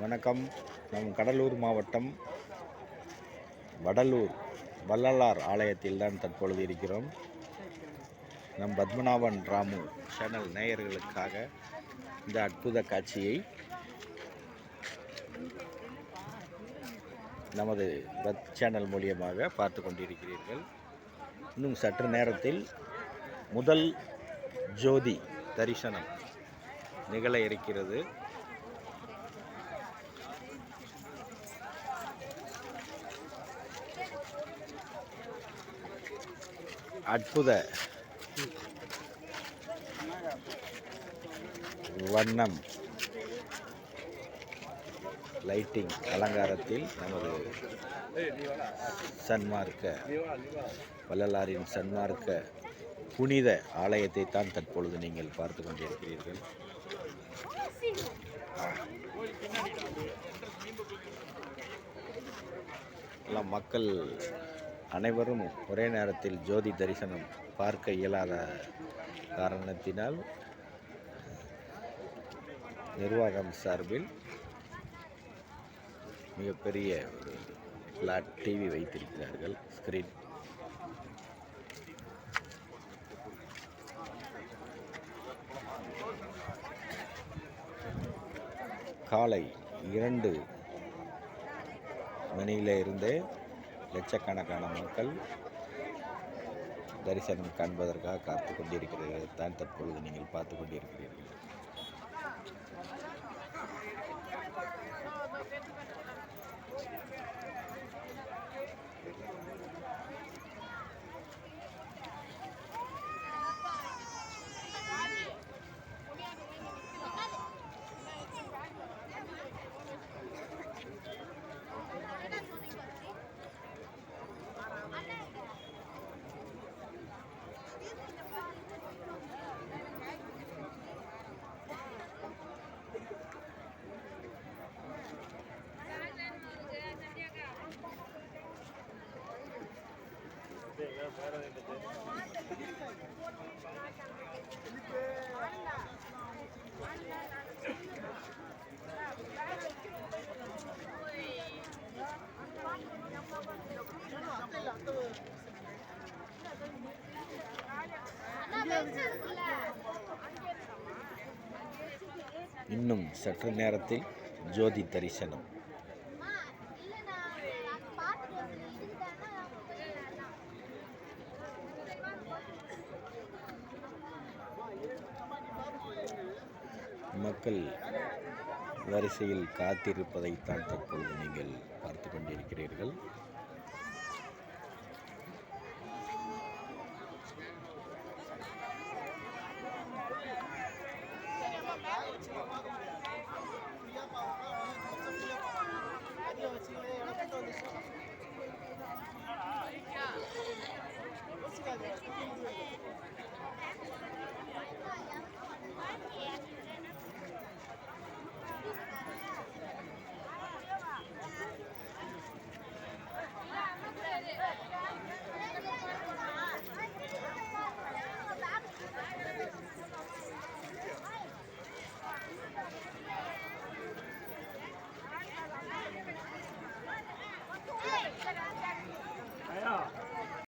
வணக்கம். நம் கடலூர் மாவட்டம் வடலூர் வள்ளலார் ஆலயத்தில் தான் தற்பொழுது இருக்கிறோம். நம் பத்மநாபன் ராமு சேனல் நேயர்களுக்காக இந்த அற்புத காட்சியை நமது சேனல் மூலியமாக பார்த்து கொண்டிருக்கிறீர்கள். இன்னும் சற்று நேரத்தில் முதல் ஜோதி தரிசனம் நிகழ இருக்கிறது. அற்புத வண்ணம் லைட்டிங் அலங்காரத்தில் நமது சன்மார்க்க வள்ளலாரின் சன்மார்க்க புனித ஆலயத்தை தான் தற்பொழுது நீங்கள் பார்த்து கொண்டிருக்கிறீர்கள். எல்லாம் மக்கள் அனைவரும் ஒரே நேரத்தில் ஜோதி தரிசனம் பார்க்க இயலாத காரணத்தினால் நிர்வாகம் சார்பில் மிகப்பெரிய ஒரு ஃப்ளாட் டிவி வைத்திருக்கிறார்கள். ஸ்கிரீன் காலை 2 மணியில இருந்தே லட்சக்கணக்கான மக்கள் தரிசனம் காண்பதற்காக காத்து கொண்டிருக்கிறது தான் தற்பொழுது நீங்கள் பார்த்து கொண்டிருக்கிறீர்கள். இன்னும் சற்று நேரத்தில் ஜோதி தரிசனம். மக்கள் வரிசையில் காத்திருப்பதைத்தான் தற்பொழுது நீங்கள் பார்த்து கொண்டிருக்கிறீர்கள்.